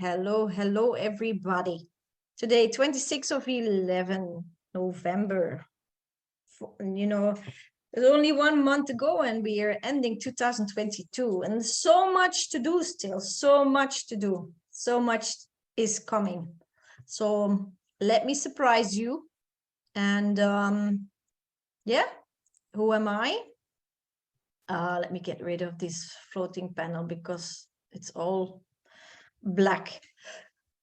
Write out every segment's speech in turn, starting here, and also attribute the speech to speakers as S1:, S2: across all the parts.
S1: Hello, everybody. Today, 26th of 11 November. There's only 1 month to go and we are ending 2022. And so much to do still, so much to do. So much is coming. So let me surprise you. And who am I? Let me get rid of this floating panel because it's all black.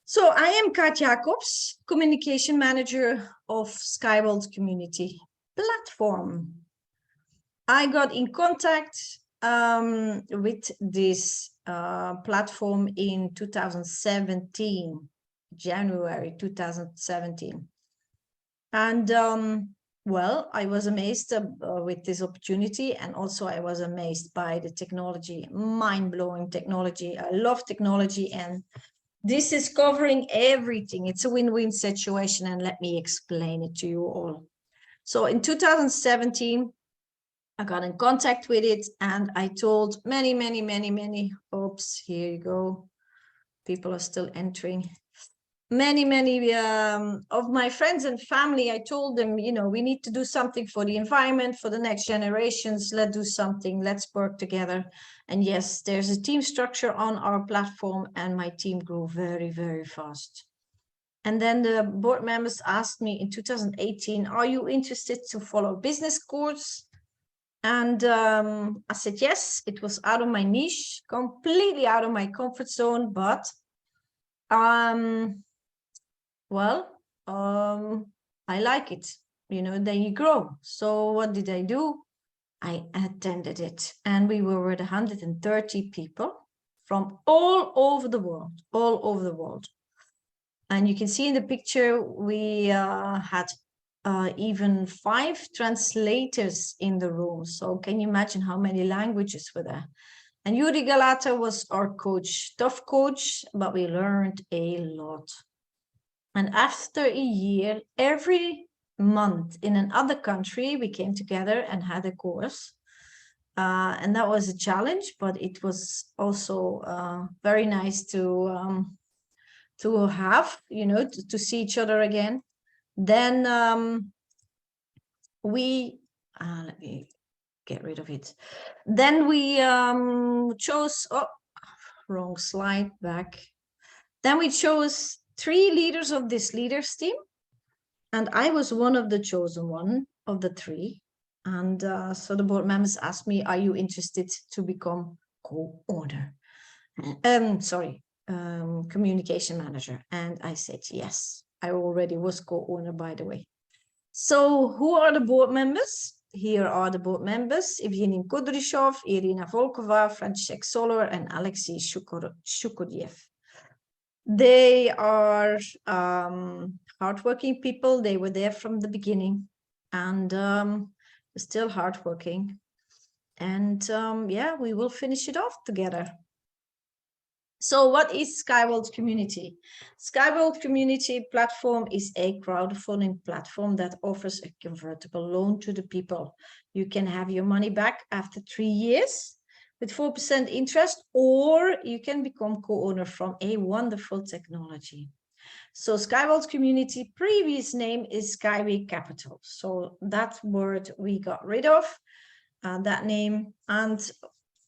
S1: So I am Kaat Jacobs, Communication Manager of Skyworld Community Platform. I got in contact with this platform in 2017, January 2017. And I was amazed with this opportunity, and also I was amazed by the technology, mind-blowing technology. I love technology, and this is covering everything. It's a win-win situation, and let me explain it to you all. So in 2017, I got in contact with it, and I told many, oops, here you go. People are still entering. Many of my friends and family, I told them, we need to do something for the environment, for the next generations. Let's do something. Let's work together. And yes, there's a team structure on our platform, and my team grew very, very fast. And then the board members asked me in 2018, are you interested to follow a business course? And I said, yes. It was out of my niche, completely out of my comfort zone, but I like it, then you grow. So what did I do? I attended it, and we were with 130 people from all over the world. And you can see in the picture, we had even 5 translators in the room. So can you imagine how many languages were there? And Yuri Galata was our coach, tough coach, but we learned a lot. And after a year, every month in another country, we came together and had a course. And that was a challenge, but it was also very nice to have, to see each other again. Then let me get rid of it. Then we chose, wrong slide, back. Then we chose 3 leaders of this leaders team, and I was one of the chosen one of the 3. And so the board members asked me, are you interested to become co-owner? Communication manager. And I said, yes. I already was co-owner, by the way. So who are the board members? Here are the board members: Evgeny Kudryshov, Irina Volkova, František Soler, and Alexei Shukuryev. They are hardworking people. They were there from the beginning, and still hardworking. And we will finish it off together. So what is Skyworld Community? Skyworld Community Platform is a crowdfunding platform that offers a convertible loan to the people. You can have your money back after 3 years with 4% interest, or you can become co-owner from a wonderful technology. So Skyworld Community, previous name is Skyway Capital. So that word we got rid of, that name, and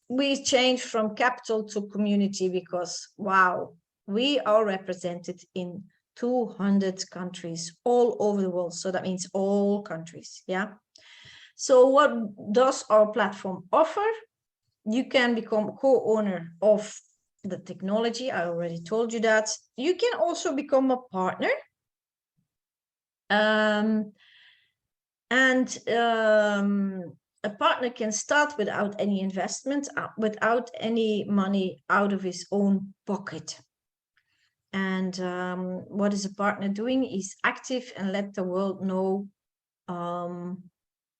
S1: we changed from capital to community because, wow, we are represented in 200 countries all over the world. So that means all countries, yeah? So what does our platform offer? You can become co-owner of the technology. I already told you that. You can also become a partner. A partner can start without any investment, without any money out of his own pocket. And what is a partner doing? He's active and let the world know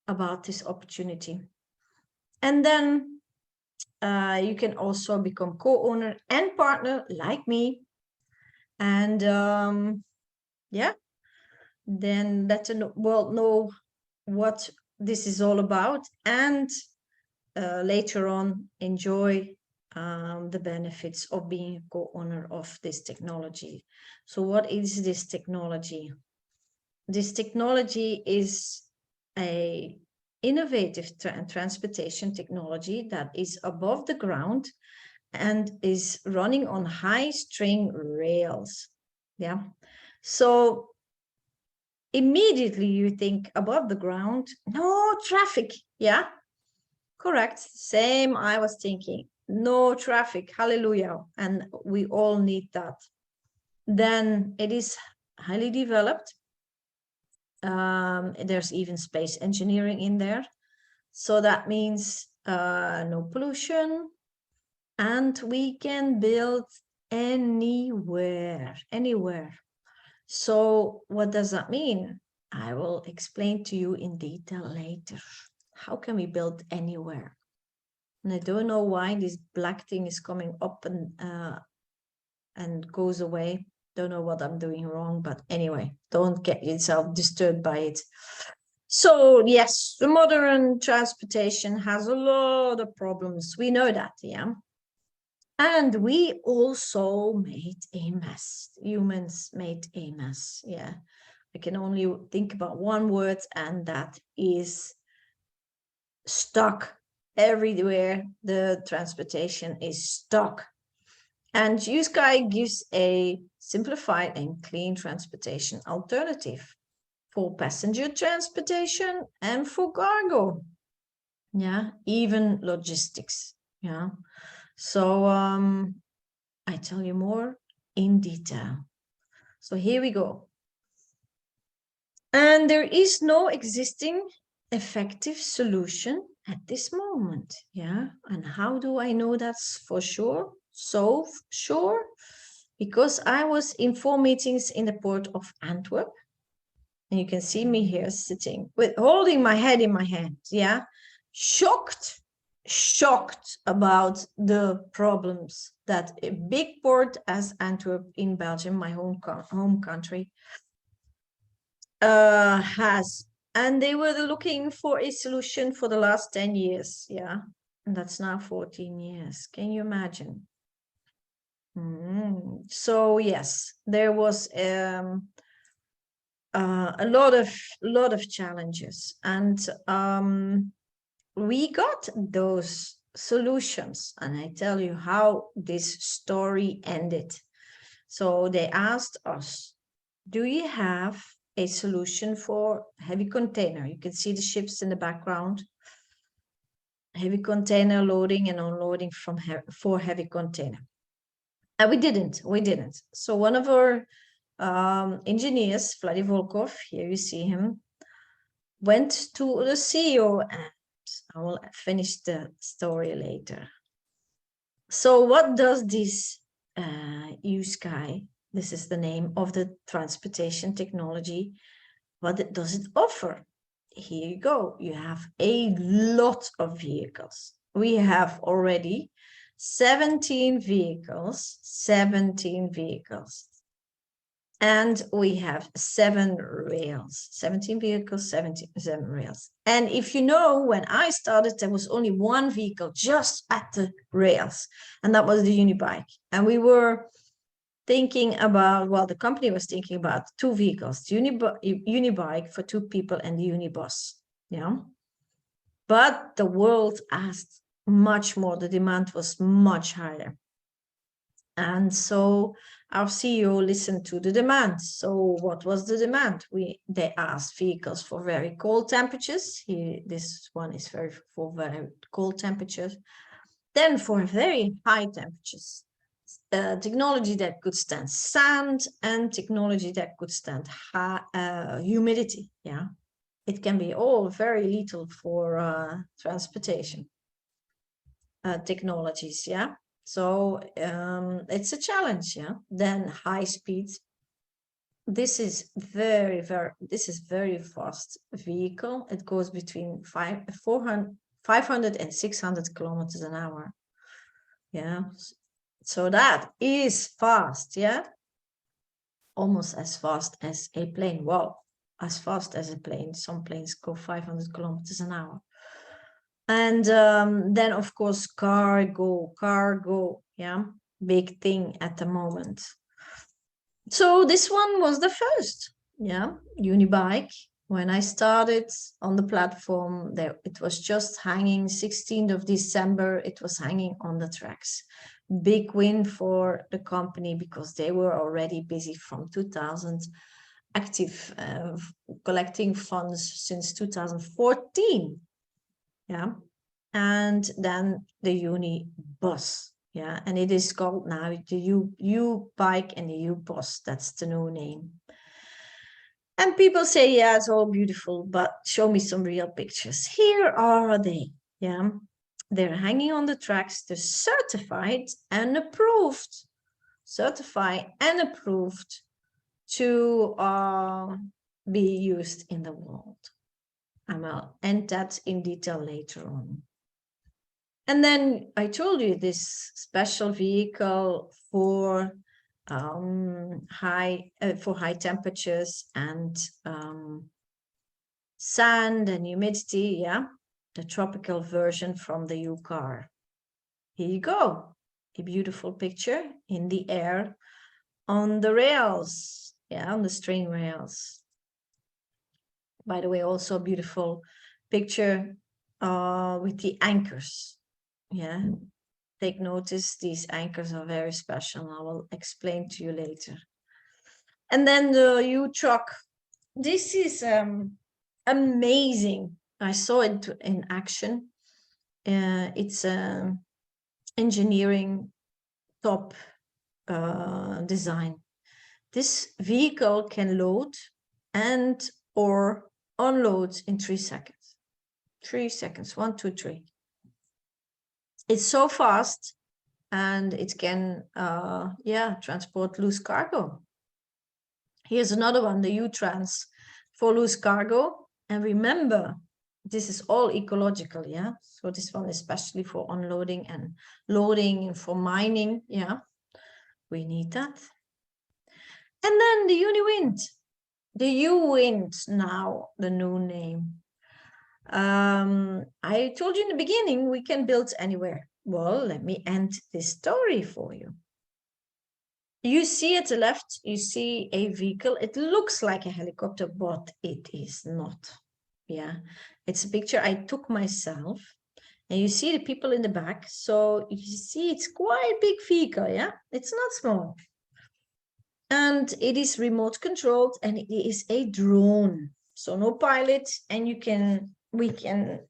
S1: about this opportunity. And then you can also become co-owner and partner like me. And then let the world know what this is all about, and later on enjoy the benefits of being a co-owner of this technology. So what is this technology? This technology is a innovative transportation technology that is above the ground and is running on high string rails. Yeah. So immediately you think above the ground, no traffic. Yeah. Correct. Same I was thinking. No traffic. Hallelujah. And we all need that. Then it is highly developed. There's even space engineering in there. So that means no pollution. And we can build anywhere. So what does that mean? I will explain to you in detail later. How can we build anywhere? And I don't know why this black thing is coming up and goes away. Don't know what I'm doing wrong, but anyway, don't get yourself disturbed by it. So yes, the modern transportation has a lot of problems. We know that, yeah. And we also made a mess. Humans made a mess, yeah. I can only think about one word, and that is stuck. Everywhere the transportation is stuck. And Unitsky gives a simplified and clean transportation alternative for passenger transportation and for cargo. Yeah, even logistics. Yeah. So I tell you more in detail. So here we go. And there is no existing effective solution at this moment. Yeah. And how do I know that's for sure? So sure, because I was in 4 meetings in the port of Antwerp. And you can see me here sitting with holding my head in my hands. Yeah. Shocked about the problems that a big port as Antwerp in Belgium, my home country, has. And they were looking for a solution for the last 10 years. Yeah. And that's now 14 years. Can you imagine? So yes, there was a lot of challenges, and we got those solutions. And I tell you how this story ended. So they asked us, do you have a solution for heavy container? You can see the ships in the background. Heavy container loading and unloading for heavy container. And we didn't. So one of our engineers, Vladimir Volkov, here you see him, went to the CEO, and I will finish the story later. So what does this Unitsky, this is the name of the transportation technology, what does it offer? Here you go. You have a lot of vehicles. We have already 17 vehicles. And we have 7 rails. 17 vehicles, 7 rails. And if you know, when I started, there was only 1 vehicle just at the rails. And that was the Unibike. And we were thinking about, well, the company was thinking about 2 vehicles, Unibike for 2 people and the Unibus. Yeah. But the world asked much more. The demand was much higher. And so our CEO listened to the demand. So what was the demand? They asked vehicles for very cold temperatures. This one is for very cold temperatures. Then for very high temperatures, technology that could stand sand and technology that could stand humidity. Yeah, it can be all very little for transportation technologies. Yeah. So it's a challenge, yeah. Then high speed. This is very fast vehicle. It goes between 500 and 600 kilometers an hour. Yeah. So that is fast, yeah. Almost as fast as a plane. Well, as fast as a plane. Some planes go 500 kilometers an hour. And then, of course, cargo, yeah, big thing at the moment. So this one was the first, yeah, Unibike. When I started on the platform, there it was just hanging 16th of December. It was hanging on the tracks. Big win for the company because they were already busy from 2000, active collecting funds since 2014. Yeah. And then the Uni bus. Yeah. And it is called now the U bike and the U bus. That's the new name. And people say, yeah, it's all beautiful, but show me some real pictures. Here are they. Yeah. They're hanging on the tracks. They're certified and approved. Certified and approved to be used in the world. And I'll end that in detail later on. And then I told you this special vehicle for high temperatures and sand and humidity, yeah, the tropical version from the U-Car. Here you go, a beautiful picture in the air on the rails, yeah, on the string rails. By the way, also a beautiful picture with the anchors, yeah. Take notice, these anchors are very special. I will explain to you later. And then the U-Truck. This is amazing. I saw it in action. It's engineering top design. This vehicle can load and or unload in 3 seconds. 3 seconds, 1, 2, 3. It's so fast, and it can, transport loose cargo. Here's another one, the U-Trans for loose cargo. And remember, this is all ecological, yeah? So this one especially for unloading and loading and for mining, yeah? We need that. And then the Uniwind. The U-Wind now, the new name. I told you in the beginning, we can build anywhere. Well, let me end this story for you. You see at the left, you see a vehicle. It looks like a helicopter, but it is not. Yeah, it's a picture I took myself. And you see the people in the back. So you see it's quite a big vehicle, yeah? It's not small. And it is remote controlled and it is a drone. So no pilot, and we can,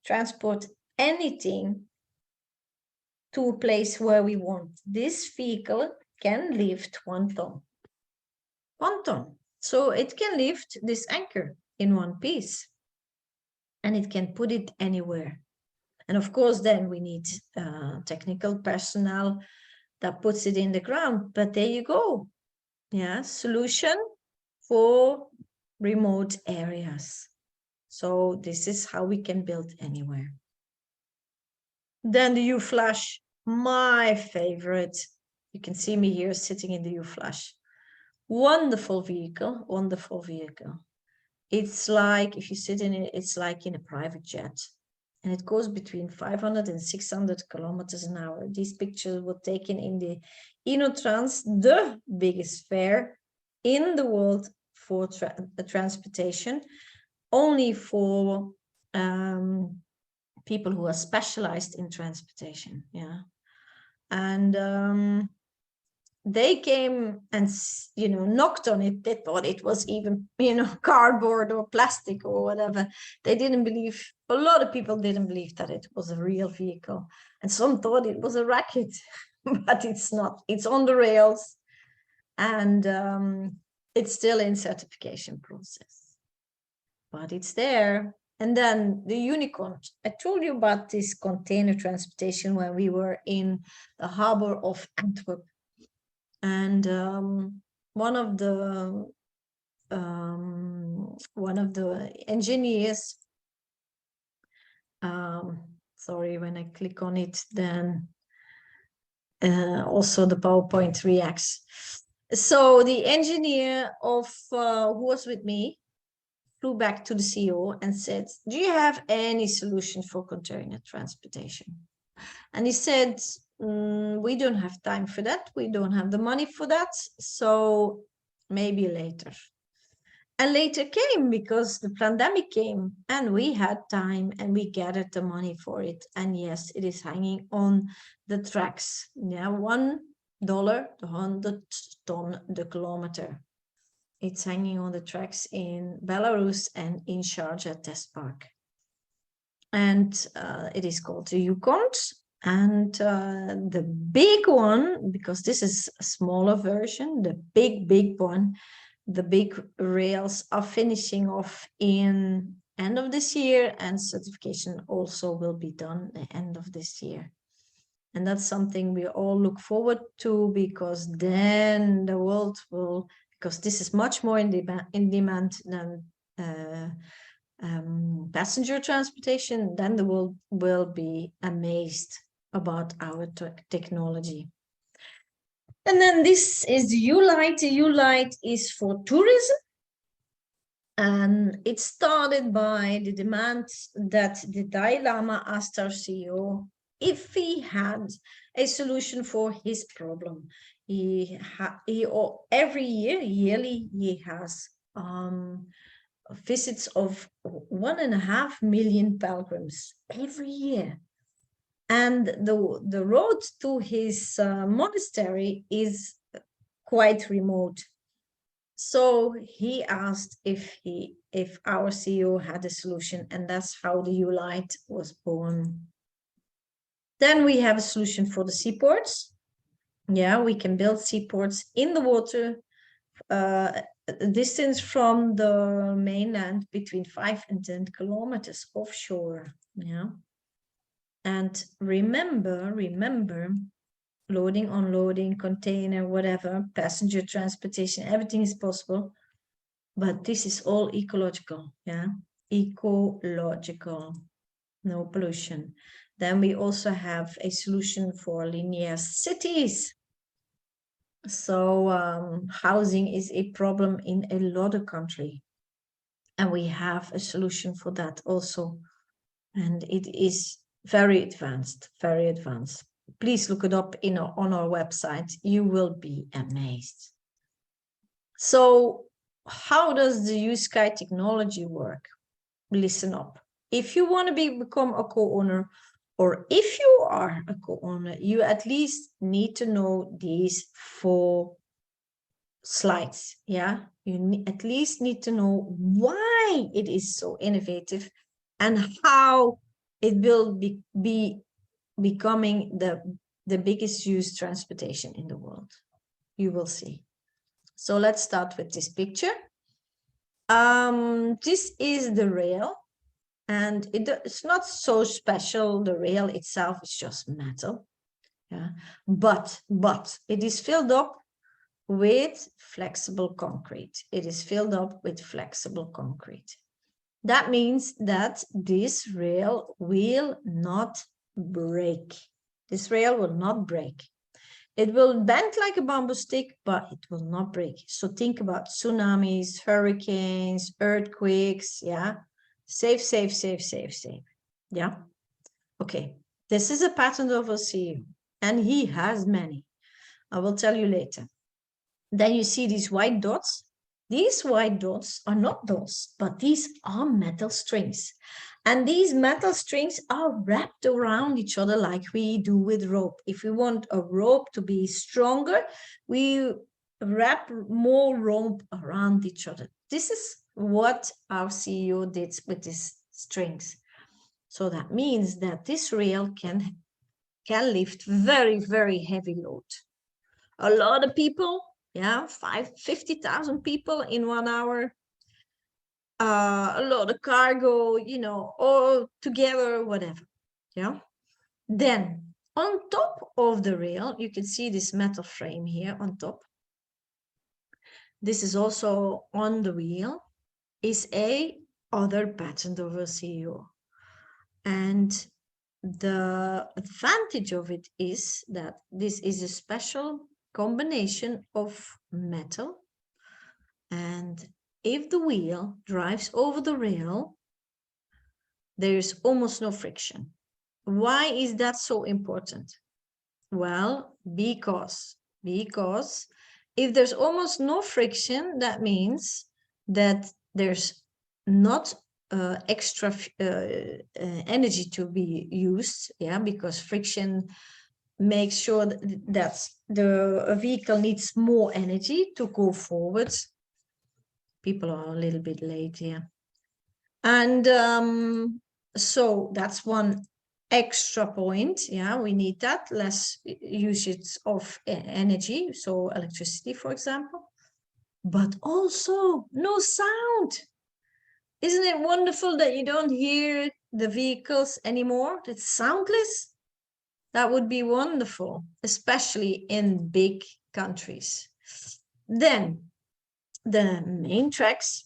S1: transport anything to a place where we want. This vehicle can lift 1 ton. 1 ton. So it can lift this anchor in one piece. And it can put it anywhere. And of course, then we need technical personnel that puts it in the ground. But there you go. Yeah, solution for remote areas. So this is how we can build anywhere. Then the U-Flash, my favorite. You can see me here sitting in the U-Flash. Wonderful vehicle, wonderful vehicle. It's like, if you sit in it, it's like in a private jet. And it goes between 500 and 600 kilometers an hour. These pictures were taken in the Inotrans, the biggest fair in the world for transportation, only for people who are specialized in transportation. Yeah. And they came and, knocked on it. They thought it was even, cardboard or plastic or whatever. They didn't believe, a lot of people didn't believe that it was a real vehicle. And some thought it was a racket, but it's not. It's on the rails, and it's still in certification process. But it's there. And then the Unicorn. I told you about this container transportation when we were in the harbor of Antwerp. And one of the engineers, sorry, when I click on it, then also the PowerPoint reacts. So the engineer of who was with me, flew back to the CEO and said, do you have any solution for container transportation? And he said, we don't have time for that. We don't have the money for that. So maybe later. And later came because the pandemic came and we had time and we gathered the money for it. And yes, it is hanging on the tracks. Yeah, $1, the 100 ton, the kilometer. It's hanging on the tracks in Belarus and in Sharjah Test Park. And it is called the Yukon. And the big one, because this is a smaller version, the big one, the big rails are finishing off in end of this year, and certification also will be done at the end of this year. And that's something we all look forward to, because then the world will, because this is much more in demand than passenger transportation, then the world will be amazed about our technology. And then this is the U-Light. The U-Light is for tourism. And it started by the demand that the Dalai Lama asked our CEO if he had a solution for his problem. Every year, yearly, he has visits of 1.5 million pilgrims every year. And the road to his monastery is quite remote. So he asked if our CEO had a solution, and that's how the U-Light was born. Then we have a solution for the seaports. Yeah, we can build seaports in the water, a distance from the mainland between 5 and 10 kilometers offshore. Yeah. And remember, loading, unloading, container, whatever, passenger transportation, everything is possible. But this is all ecological, yeah? Ecological, no pollution. Then we also have a solution for linear cities. So housing is a problem in a lot of countries. And we have a solution for that also. And it is very advanced, very advanced. Please look it up on our website. You will be amazed. So how does the Unitsky technology work? Listen up. If you want to become a co-owner, or if you are a co-owner, you at least need to know these 4 slides. Yeah, you at least need to know why it is so innovative and how it will be becoming the biggest used transportation in the world. You will see. So let's start with this picture. This is the rail, and it's not so special. The rail itself is just metal. Yeah, but it is filled up with flexible concrete. It is filled up with flexible concrete. That means that this rail will not break. This rail will not break. It will bend like a bamboo stick, but it will not break. So think about tsunamis, hurricanes, earthquakes, yeah? Safe. Yeah? Okay, this is a patent of a CEO, and he has many. I will tell you later. Then you see these white dots. These white dots are not dots, but these are metal strings. And these metal strings are wrapped around each other like we do with rope. If we want a rope to be stronger, we wrap more rope around each other. This is what our CEO did with these strings. So that means that this rail can lift very, very heavy load. A lot of people, yeah, 50,000 people in 1 hour. A lot of cargo, all together, whatever. Yeah. Then on top of the rail, you can see this metal frame here on top. This is also on the wheel, is a other patent of a CEO. And the advantage of it is that this is a special combination of metal, and if the wheel drives over the rail, there's almost no friction. Why is that so important? Well, because if there's almost no friction, that means that there's not extra energy to be used, yeah, because friction makes sure that the vehicle needs more energy to go forward. People are a little bit late here. And so that's one extra point. Yeah, we need that, less usage of energy, so electricity, for example, but also no sound. Isn't it wonderful that you don't hear the vehicles anymore? It's soundless. That would be wonderful, especially in big countries. Then the main tracks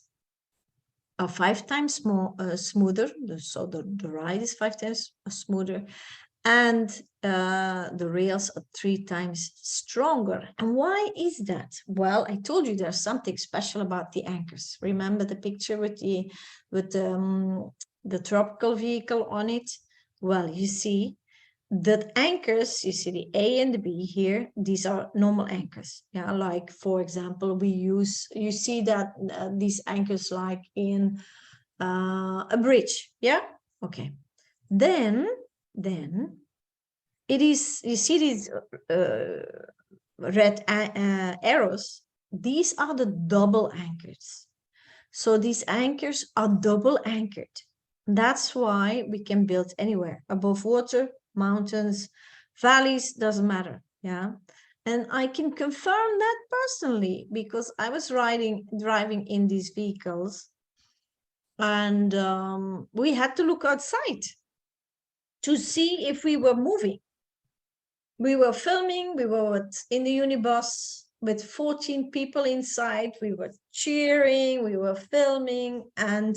S1: are 5 times more smoother, so the ride is 5 times smoother, and the rails are 3 times stronger. And why is that? Well, I told you there's something special about the anchors. Remember the picture with the tropical vehicle on it? Well, you see that anchors, you see the A and the B here, these are normal anchors. Yeah, like for example, you see that these anchors like in a bridge. Yeah, okay. Then it is, you see these red arrows, these are the double anchors. So these anchors are double anchored. That's why we can build anywhere, above water, mountains, valleys, doesn't matter. Yeah. And I can confirm that personally because I was driving in these vehicles, and we had to look outside to see if we were moving. We were filming, we were in the unibus with 14 people inside, we were cheering, we were filming, and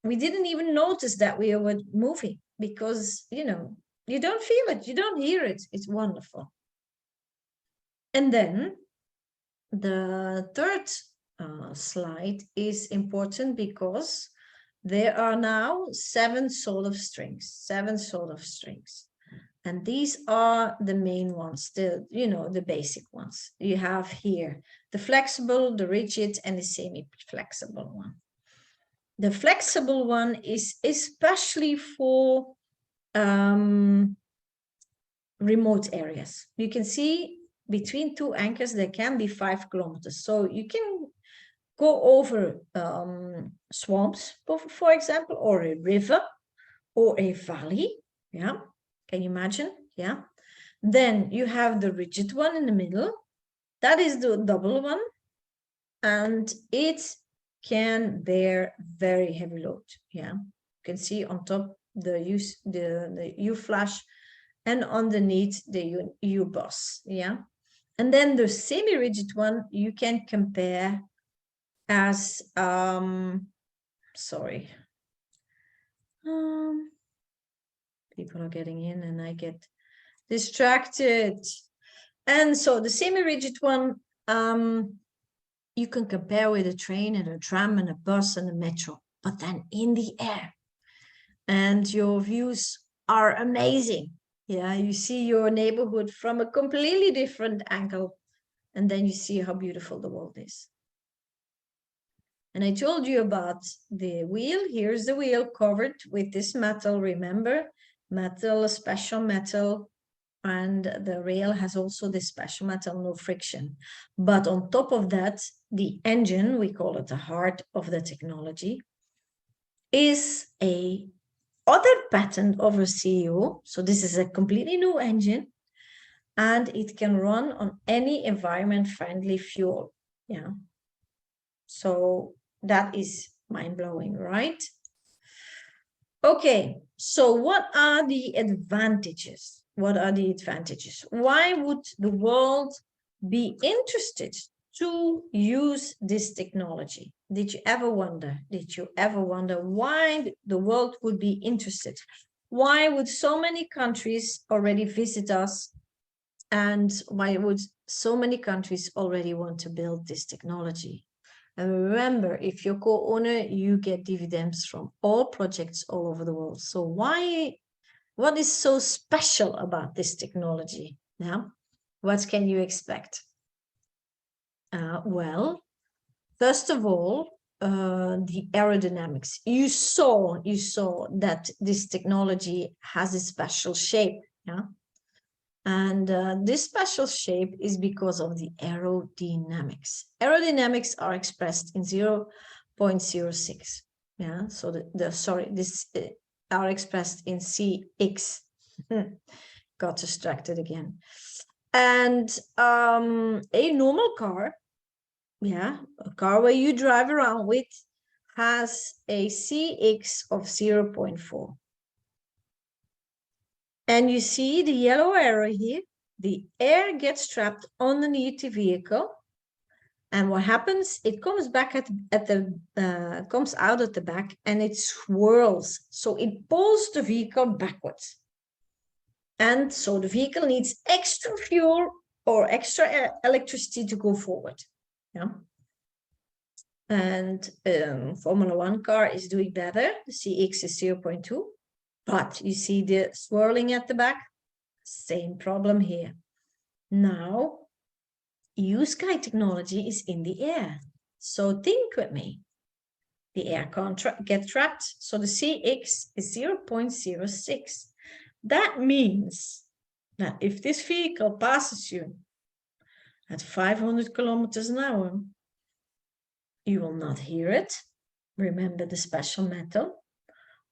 S1: we didn't even notice that we were moving because, you know, you don't feel it, you don't hear it. It's wonderful. And then the third slide is important because there are now 7 sort of strings. And these are the main ones, the basic ones. You have here the flexible, the rigid, and the semi-flexible one. The flexible one is especially for remote areas. You can see between 2 anchors, there can be 5 kilometers. So you can go over swamps, for example, or a river or a valley. Yeah. Can you imagine? Yeah. Then you have the rigid one in the middle. That is the double one. And it can bear very heavy load. Yeah. You can see on top the U-flash and underneath the U-bus. Yeah. And then the semi-rigid one you can compare as sorry. People are getting in and I get distracted. And so the semi-rigid one, you can compare with a train and a tram and a bus and a metro, but then in the air. And your views are amazing. Yeah, you see your neighborhood from a completely different angle. And then you see how beautiful the world is. And I told you about the wheel. Here's the wheel covered with this metal, remember? Metal, a special metal, and the rail has also this special metal, no friction. But on top of that, the engine, we call it the heart of the technology, is a other patent of a CEO. So this is a completely new engine, and it can run on any environment-friendly fuel. Yeah. So that is mind-blowing, right? Okay, so what are the advantages? What are the advantages? Why would the world be interested to use this technology? Did you ever wonder? Did you ever wonder why the world would be interested? Why would so many countries already visit us? And why would so many countries already want to build this technology? And remember, if you're co-owner, you get dividends from all projects all over the world. So what is so special about this technology? Now, what can you expect? Well, first of all, the aerodynamics. You saw that this technology has a special shape, yeah. And this special shape is because of the aerodynamics. Aerodynamics are expressed in 0.06. Yeah, so this are expressed in Cx. Got distracted again. And a normal car, yeah, a car where you drive around with, has a Cx of 0.4. And you see the yellow arrow here, the air gets trapped underneath the vehicle. And what happens? It comes back comes out at the back and it swirls. So it pulls the vehicle backwards. And so the vehicle needs extra fuel or extra electricity to go forward. Yeah. And Formula One car is doing better. The Cx is 0.2. But you see the swirling at the back? Same problem here. Now, Unitsky technology is in the air. So think with me. The air can't get trapped. So the Cx is 0.06. That means that if this vehicle passes you at 500 kilometers an hour, you will not hear it. Remember the special metal.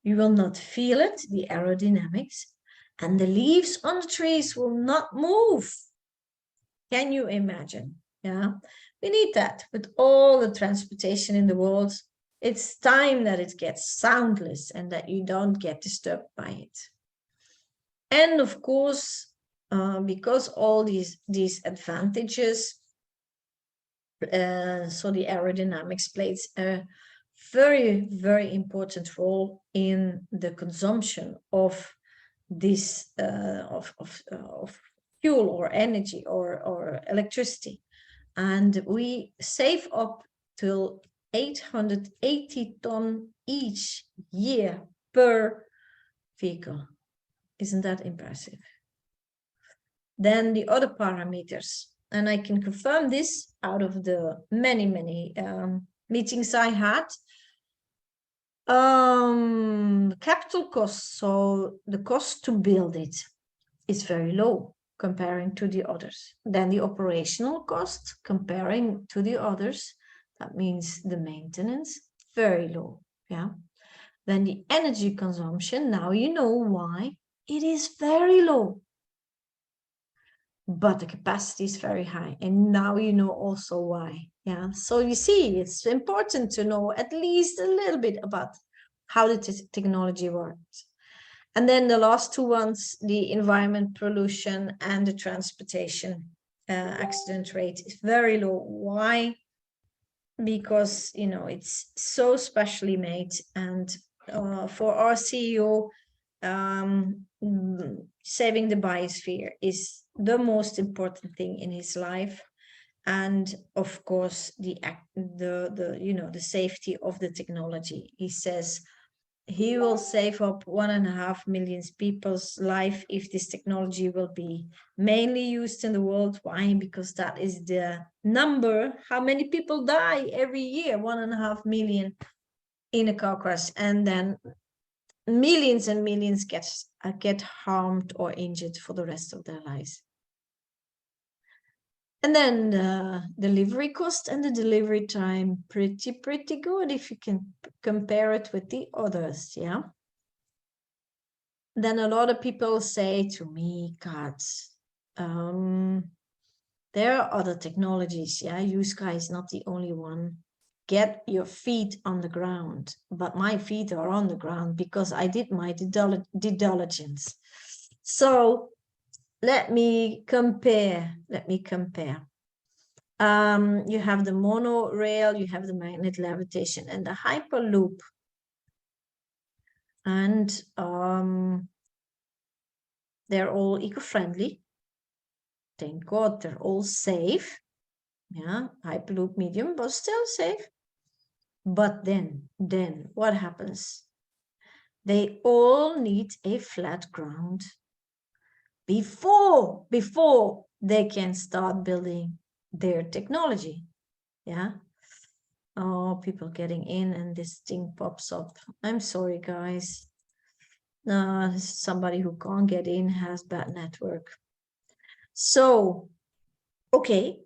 S1: You will not feel it, the aerodynamics, and the leaves on the trees will not move. Can you imagine? Yeah, we need that. With all the transportation in the world, it's time that it gets soundless and that you don't get disturbed by it. And of course, because all these advantages, so the aerodynamics plays a very, very important role in the consumption of this of fuel or energy or electricity. And we save up till 880 ton each year per vehicle. Isn't that impressive? Then the other parameters, and I can confirm this out of the many meetings I had. Capital cost, so the cost to build it is very low comparing to the others. Then the operational cost comparing to the others, that means the maintenance, very low. Yeah. Then the energy consumption, now you know why it is very low. But the capacity is very high. And now you know also why. Yeah. So you see, it's important to know at least a little bit about how the technology works. And then the last two ones, the environment pollution and the transportation accident rate is very low. Why? Because, you know, it's so specially made. And for our CEO, saving the biosphere is the most important thing in his life. And of course, the safety of the technology. He says he will save up 1.5 million people's life if this technology will be mainly used in the world. Why? Because that is the number, how many people die every year, 1.5 million in a car crash, and then millions and millions get harmed or injured for the rest of their lives. And then the delivery cost and the delivery time, pretty good if you can compare it with the others, yeah? Then a lot of people say to me, Kaat, there are other technologies, yeah? Unitsky is not the only one. Get your feet on the ground. But my feet are on the ground because I did my due diligence. So let me compare. You have the monorail, you have the magnet levitation and the hyperloop. And they're all eco-friendly. Thank God, they're all safe. Yeah, Hyperloop medium, but still safe. But then what happens? They all need a flat ground before they can start building their technology. Yeah. Oh, people getting in and this thing pops up. I'm sorry, guys. Somebody who can't get in has bad network. So, okay.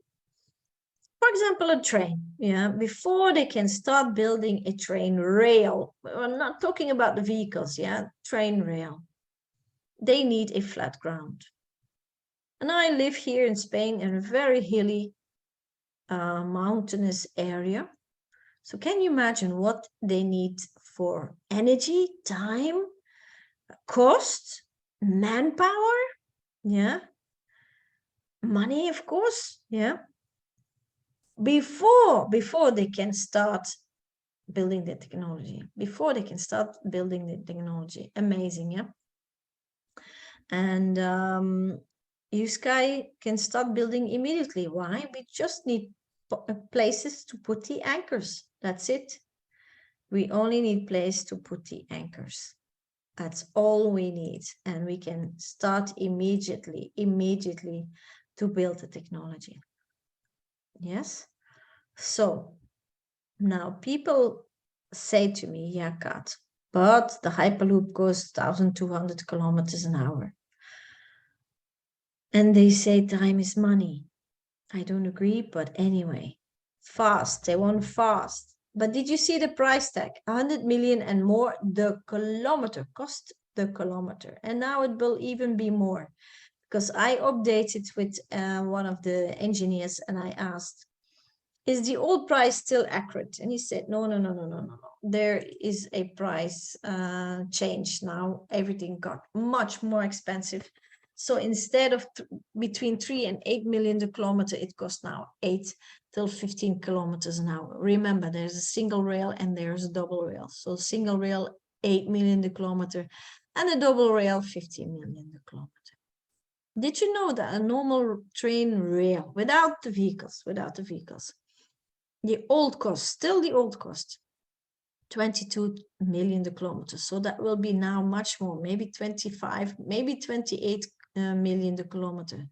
S1: For example, a train. Yeah, before they can start building a train rail, we're not talking about the vehicles. Yeah, train rail. They need a flat ground. And I live here in Spain in a very hilly, mountainous area. So can you imagine what they need for energy, time, cost, manpower? Yeah. Money, of course. Yeah. Before they can start building the technology. Amazing, yeah. And Unitsky can start building immediately. Why? We just need places to put the anchors. That's it. We only need place to put the anchors. That's all we need. And we can start immediately to build the technology. Yes. So now people say to me, yeah, Kaat, but the Hyperloop goes 1,200 kilometers an hour. And they say time is money. I don't agree, but anyway, fast. They want fast. But did you see the price tag? 100 million and more the kilometer, cost the kilometer. And now it will even be more because I updated with one of the engineers and I asked, is the old price still accurate? And he said, no. There is a price change now. Everything got much more expensive. So instead of between 3 and 8 million the kilometer, it costs now 8 till 15 kilometers an hour. Remember, there's a single rail and there's a double rail. So single rail, 8 million the kilometer, and a double rail, 15 million the kilometer. Did you know that a normal train rail without the vehicles, the old cost, still the old cost, 22 million the kilometers. So that will be now much more, maybe 25, maybe 28 million the kilometer.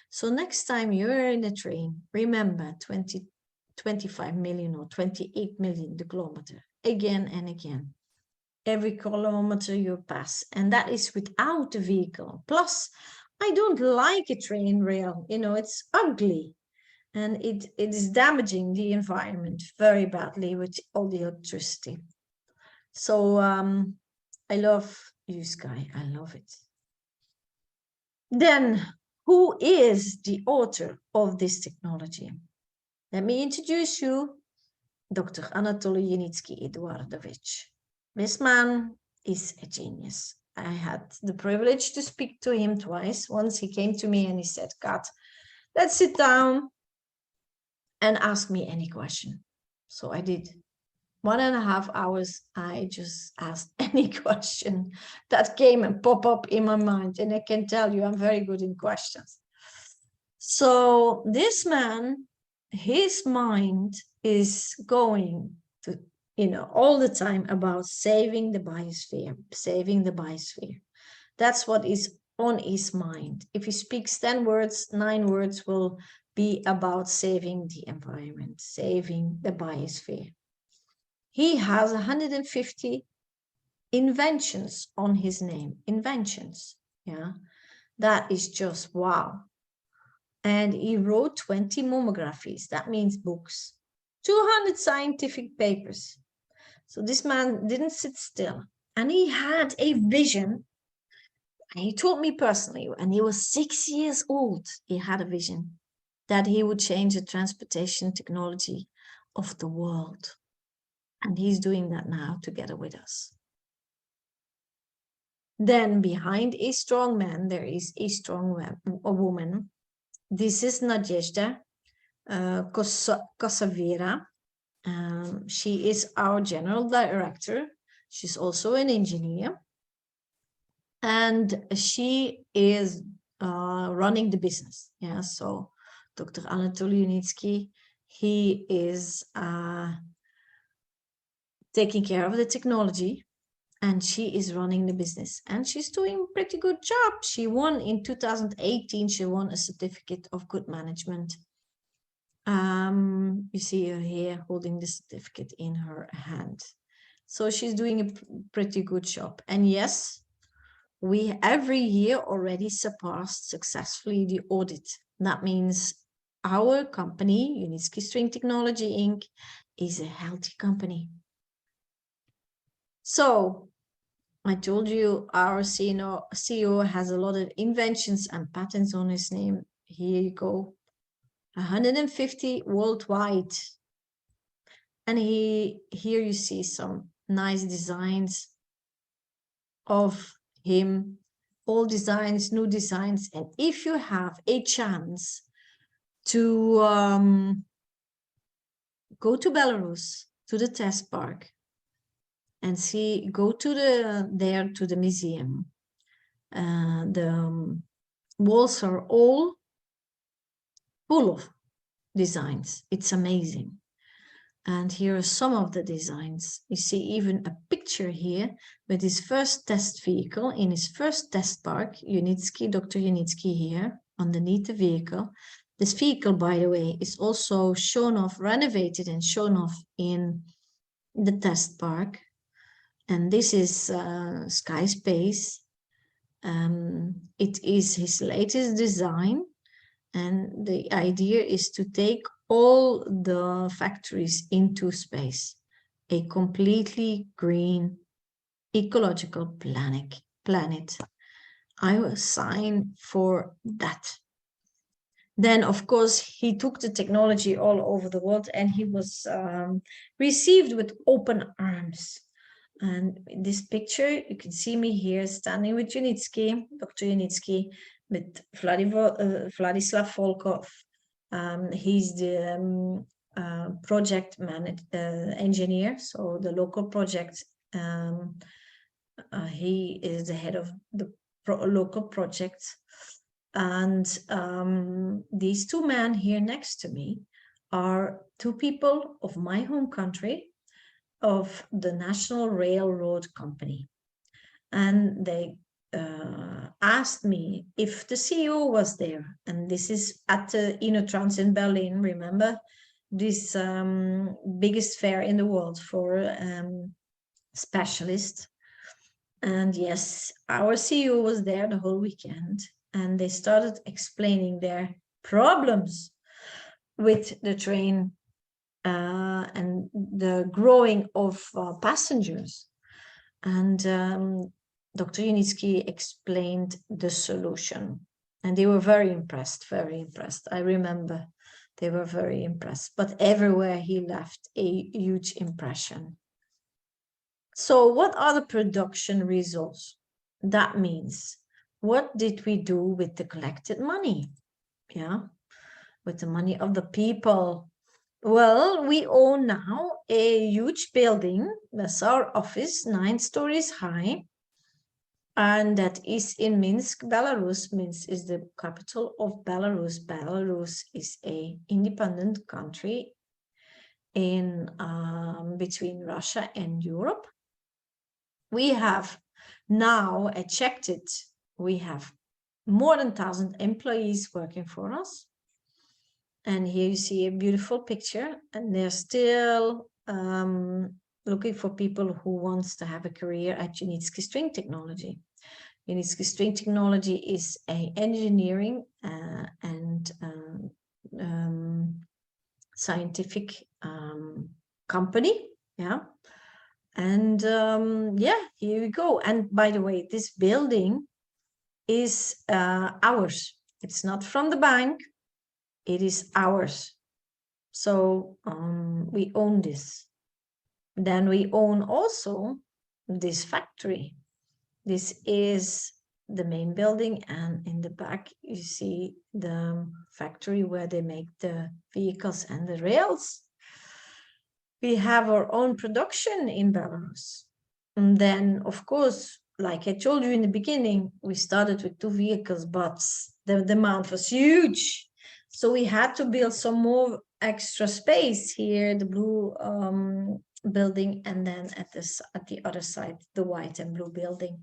S1: So next time you're in a train, remember 25 million or 28 million the kilometer, again and again. Every kilometer you pass, and that is without the vehicle. Plus, I don't like a train rail, it's ugly. And it is damaging the environment very badly with all the electricity. So I love Unitsky. I love it. Then, who is the author of this technology? Let me introduce you, Dr. Anatoly Unitsky Eduardovich. This man is a genius. I had the privilege to speak to him twice. Once he came to me and he said, Kaat, let's sit down and ask me any question. So I did. 1.5 hours, I just asked any question that came and pop up in my mind. And I can tell you, I'm very good in questions. So this man, his mind is going to, all the time about saving the biosphere. That's what is on his mind. If he speaks 10 words, 9 words will be about saving the environment, saving the biosphere. He has 150 inventions on his name. Inventions, yeah. That is just wow. And he wrote 20 monographies. That means books. 200 scientific papers. So this man didn't sit still. And he had a vision. And he told me personally, when he was 6 years old, he had a vision that he would change the transportation technology of the world. And he's doing that now together with us. Then behind a strong man, there is a strong woman. This is Nadezhda Kosavira. She is our general director. She's also an engineer. And she is running the business. Yeah, so Dr. Anatoly Unitsky. He is taking care of the technology, and she is running the business, and she's doing a pretty good job. She won in 2018, she won a certificate of good management. You see her here holding the certificate in her hand. So she's doing a pretty good job. And yes, we every year already surpassed successfully the audit. That means our company, Unitsky String Technology Inc., is a healthy company. So I told you our CEO has a lot of inventions and patents on his name. Here you go. 150 worldwide. And here you see some nice designs of him, old designs, new designs. And if you have a chance to go to Belarus, to the test park, and go to the museum. The walls are all full of designs. It's amazing. And here are some of the designs. You see even a picture here with his first test vehicle in his first test park, Unitsky, Dr. Unitsky here underneath the vehicle. This vehicle, by the way, is also shown off, renovated and shown off in the test park. And this is Sky Space. It is his latest design. And the idea is to take all the factories into space, a completely green, ecological planet. I will sign for that. Then, of course, he took the technology all over the world, and he was received with open arms. And in this picture, you can see me here standing with Unitsky, Dr. Unitsky, with Vladislav Volkov. He's the project engineer, so the local project. He is the head of the local projects. And these two men here next to me are two people of my home country, of the National Railroad Company. And they asked me if the CEO was there. And this is at the InnoTrans in Berlin, remember? This biggest fair in the world for specialists. And yes, our CEO was there the whole weekend. And they started explaining their problems with the train and the growing of passengers. And Dr. Unitsky explained the solution. And they were very impressed, very impressed. I remember they were very impressed. But everywhere he left a huge impression. So what are the production results? That means, what did we do with the collected money? Yeah, with the money of the people. Well, we own now a huge building. That's our office, 9 stories high. And that is in Minsk, Belarus. Minsk is the capital of Belarus. Belarus is an independent country in between Russia and Europe. We have now, I checked it, we have more than 1,000 employees working for us. And here you see a beautiful picture, and they're still looking for people who wants to have a career at Unitsky String Technology. Unitsky String Technology is an engineering and scientific company, yeah. And yeah, here we go. And by the way, this building is ours. It's not from the bank. It is ours. So we own this. Then we own also this factory. This is the main building, and in the back you see the factory where they make the vehicles and the rails. We have our own production in Belarus. And then, of course, like I told you in the beginning, we started with 2 vehicles, but the demand was huge. So we had to build some more extra space here, the blue building, and then at the other side, the white and blue building.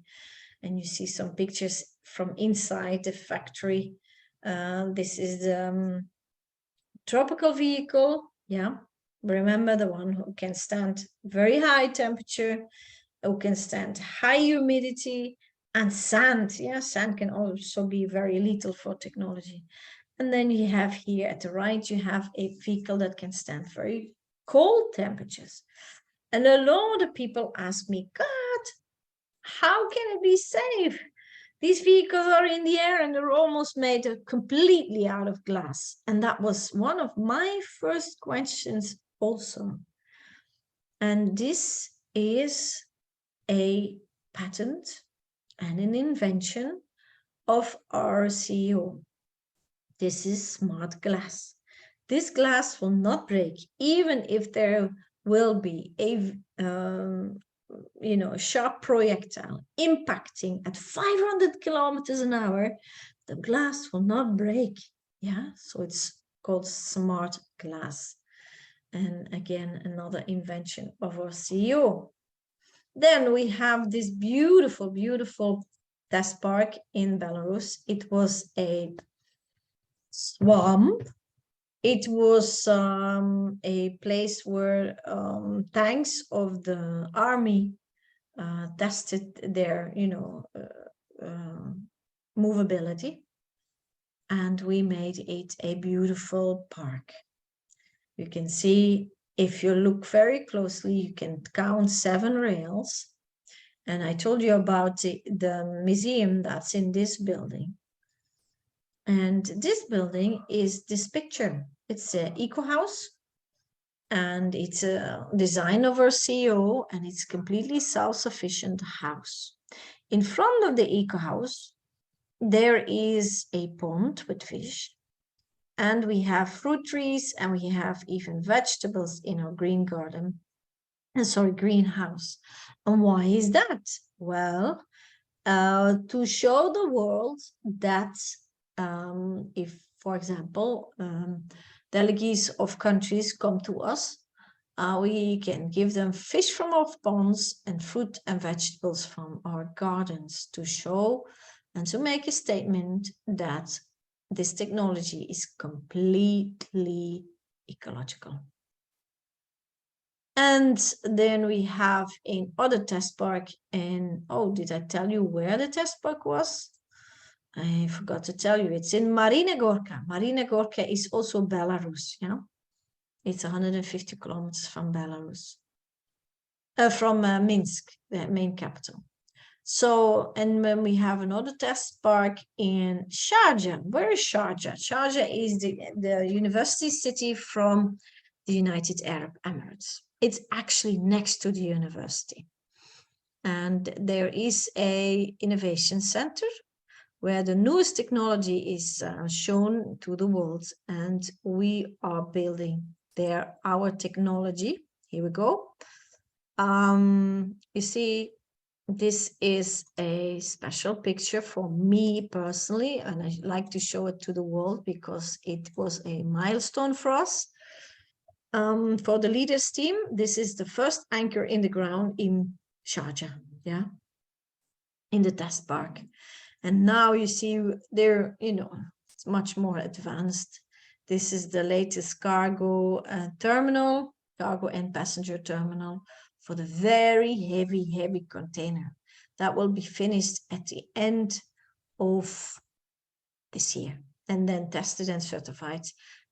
S1: And you see some pictures from inside the factory. This is the tropical vehicle. Yeah, remember, the one who can stand very high temperature, who can stand high humidity, and sand. Yeah, sand can also be very lethal for technology. And then you have here at the right, you have a vehicle that can stand very cold temperatures. And a lot of people ask me, God, how can it be safe? These vehicles are in the air and they're almost made completely out of glass. And that was one of my first questions also. And this is a patent and an invention of our CEO. This is smart glass. This glass will not break, even if there will be a a sharp projectile impacting at 500 kilometers an hour. The glass will not break. Yeah, so it's called smart glass. And again, another invention of our CEO. Then we have this beautiful, beautiful test park in Belarus. It was a swamp. It was a place where tanks of the army tested their, movability. And we made it a beautiful park. You can see, if you look very closely, you can count 7 rails. And I told you about the museum that's in this building. And this building is this picture. It's an eco house, and it's a design of our CEO, and it's completely self-sufficient house. In front of the eco house, there is a pond with fish, and we have fruit trees, and we have even vegetables in our green garden. Greenhouse. And why is that? Well, to show the world that if, for example, delegates of countries come to us, we can give them fish from our ponds and fruit and vegetables from our gardens, to show and to make a statement that this technology is completely ecological. And then we have another test park. And oh, did I tell you where the test park was? I forgot to tell you. It's in Marina Gorka. Marina Gorka is also Belarus. Yeah, it's 150 kilometers from Belarus, from Minsk, the main capital. So, and then we have another test park in Sharjah. Where is Sharjah? Sharjah is the university city from the United Arab Emirates. It's actually next to the university. And there is a innovation center where the newest technology is shown to the world. And we are building there our technology. Here we go. You see, this is a special picture for me personally, and I like to show it to the world because it was a milestone for us. For the leaders team, this is the first anchor in the ground in Sharjah, yeah, in the test park. And now you see they're, it's much more advanced. This is the latest cargo terminal, cargo and passenger terminal for the very heavy container. That will be finished at the end of this year, and then tested and certified.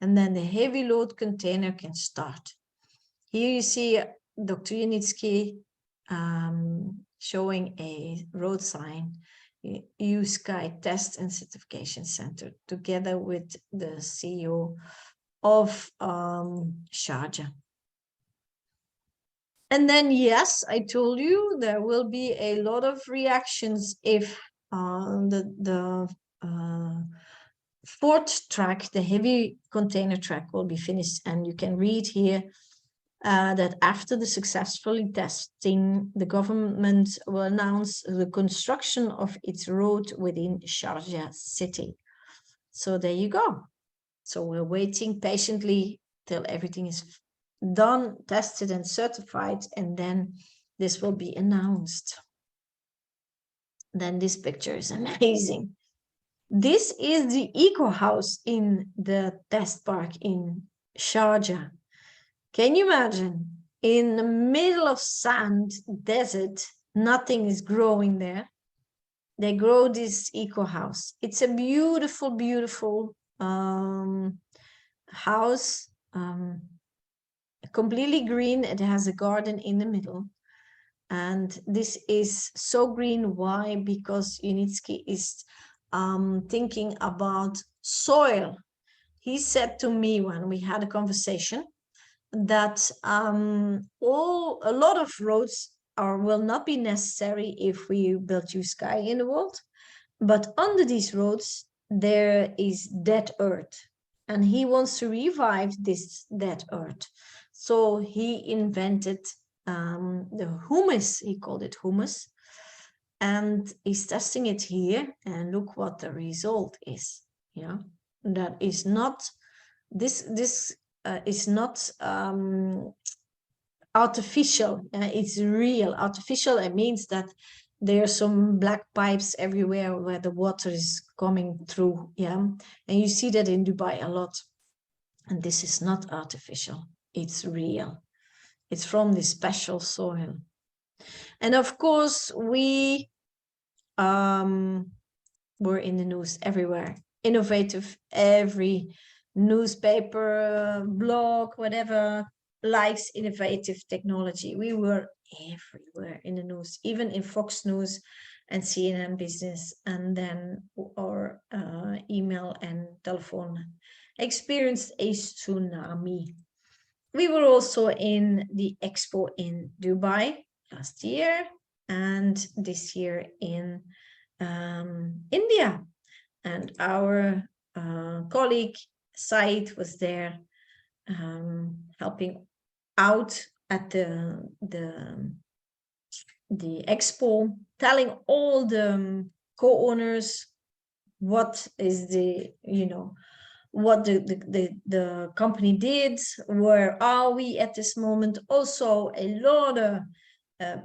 S1: And then the heavy load container can start. Here you see Dr. Unitsky showing a road sign, Unitsky Test and Certification Center, together with the CEO of Sharjah. And then, yes, I told you there will be a lot of reactions if the fourth track, the heavy container track, will be finished. And you can read here that after the successful testing, the government will announce the construction of its road within Sharjah city. So there you go. So we're waiting patiently till everything is done, tested, and certified, and then this will be announced. Then this picture is amazing. This is the eco house in the test park in Sharjah. Can you imagine? In the middle of sand, desert, nothing is growing there. They grow this eco house. It's a beautiful, beautiful house, completely green. It has a garden in the middle. And this is so green. Why? Because Unitsky is thinking about soil. He said to me when we had a conversation that a lot of roads will not be necessary if we build Unitsky in the world, but under these roads there is dead earth, and he wants to revive this dead earth. So he invented the humus. He called it humus, and he's testing it here, and look what the result is. Yeah, that is not this is not artificial. It's real. Artificial, it means that there are some black pipes everywhere where the water is coming through. Yeah, and you see that in Dubai a lot. And this is not artificial. It's real. It's from this special soil. And of course, we were in the news everywhere. Innovative, every newspaper, blog, whatever, likes innovative technology. We were everywhere in the news, even in Fox News and CNN Business, and then our email and telephone experienced a tsunami. We were also in the expo in Dubai last year, and this year in India. And our colleague Said was there helping out at the expo, telling all the co-owners what is the, what the company did, where are we at this moment. Also a lot of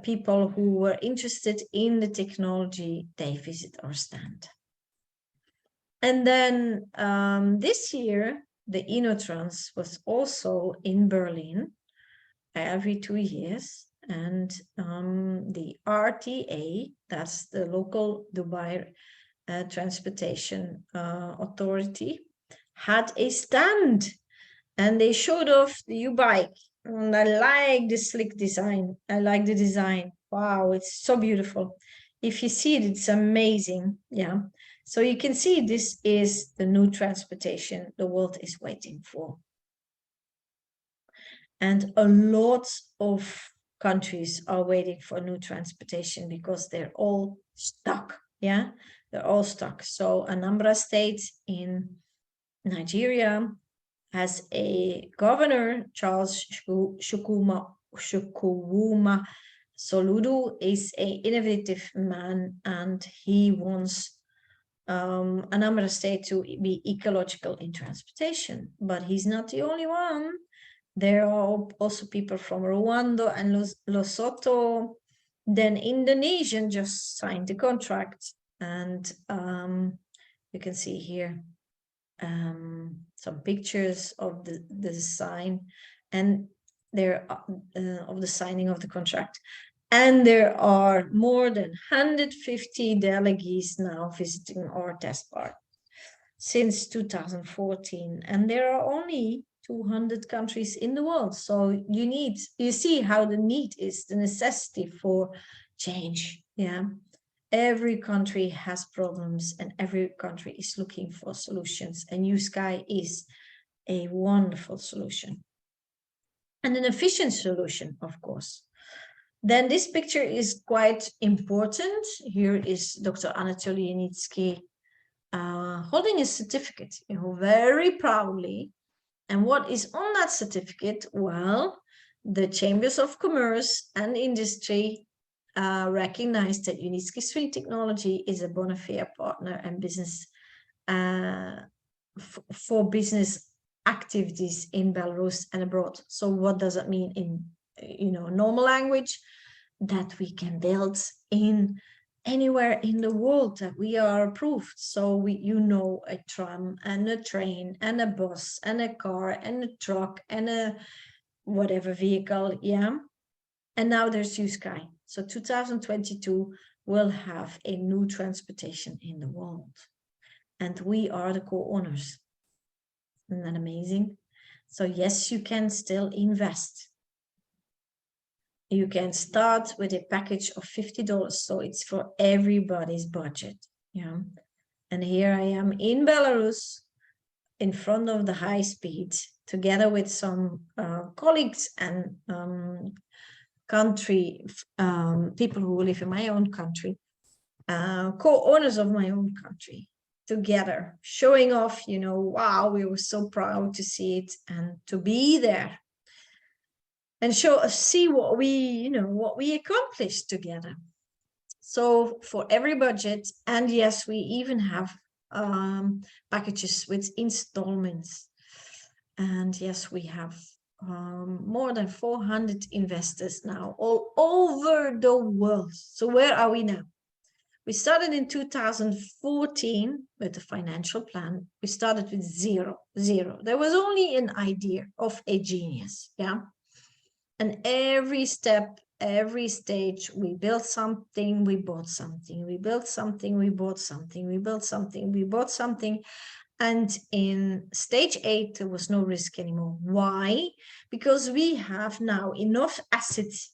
S1: people who were interested in the technology, they visit our stand. And then this year, the InnoTrans was also in Berlin every 2 years. And the RTA, that's the local Dubai Transportation Authority, had a stand. And they showed off the U-Bike. And I like the slick design. I like the design. Wow, it's so beautiful. If you see it, it's amazing. Yeah. So you can see this is the new transportation the world is waiting for. And a lot of countries are waiting for new transportation because they're all stuck. Yeah, they're all stuck. So Anambra State in Nigeria has a governor, Charles Chukwuma Soludo, is an innovative man, and he wants Anambra State to be ecological in transportation. But he's not the only one. There are also people from Rwanda and Lesotho. Then Indonesian just signed the contract, and you can see here some pictures of the design and there of the signing of the contract. And there are more than 150 delegates now visiting our test park since 2014. And there are only 200 countries in the world. So you see how the need is, the necessity for change. Yeah. Every country has problems and every country is looking for solutions. And Unitsky is a wonderful solution. And an efficient solution, of course. Then this picture is quite important. Here is Dr. Anatoly Unitsky holding a certificate, very proudly. And what is on that certificate? Well, the Chambers of Commerce and Industry recognize that Unitsky String Technology is a bona fide partner and business for business activities in Belarus and abroad. So what does that mean in normal language? That we can build in anywhere in the world, that we are approved. So a tram and a train and a bus and a car and a truck and a whatever vehicle, yeah. And now there's Unitsky. So 2022 will have a new transportation in the world, and we are the co-owners. Isn't that amazing? So yes, you can still invest. You can start with a package of $50, so it's for everybody's budget. Yeah. And here I am in Belarus, in front of the high speed, together with some colleagues and country people who live in my own country, co-owners of my own country, together, showing off. Wow, we were so proud to see it and to be there, and see what we accomplished together. So for every budget, and yes, we even have packages with installments. And yes, we have more than 400 investors now all over the world. So where are we now? We started in 2014 with the financial plan. We started with zero. There was only an idea of a genius, yeah? And every step, every stage, we built something, we bought something, we built something, we bought something, we built something, we bought something. And in stage 8, there was no risk anymore. Why? Because we have now enough assets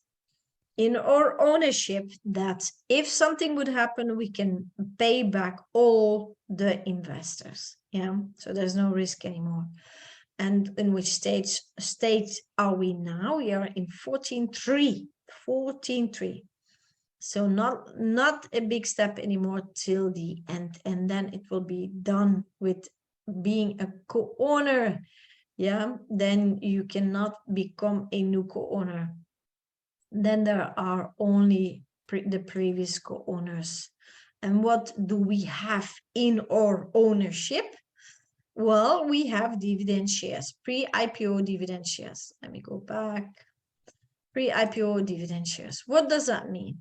S1: in our ownership that if something would happen, we can pay back all the investors. Yeah, so there's no risk anymore. And in which stage are we now? We are in 14.3. So not a big step anymore till the end. And then it will be done with being a co-owner. Yeah, then you cannot become a new co-owner. Then there are only the previous co-owners. And what do we have in our ownership? Well, we have dividend shares, pre-IPO dividend shares. Let me go back. Pre-IPO dividend shares. What does that mean?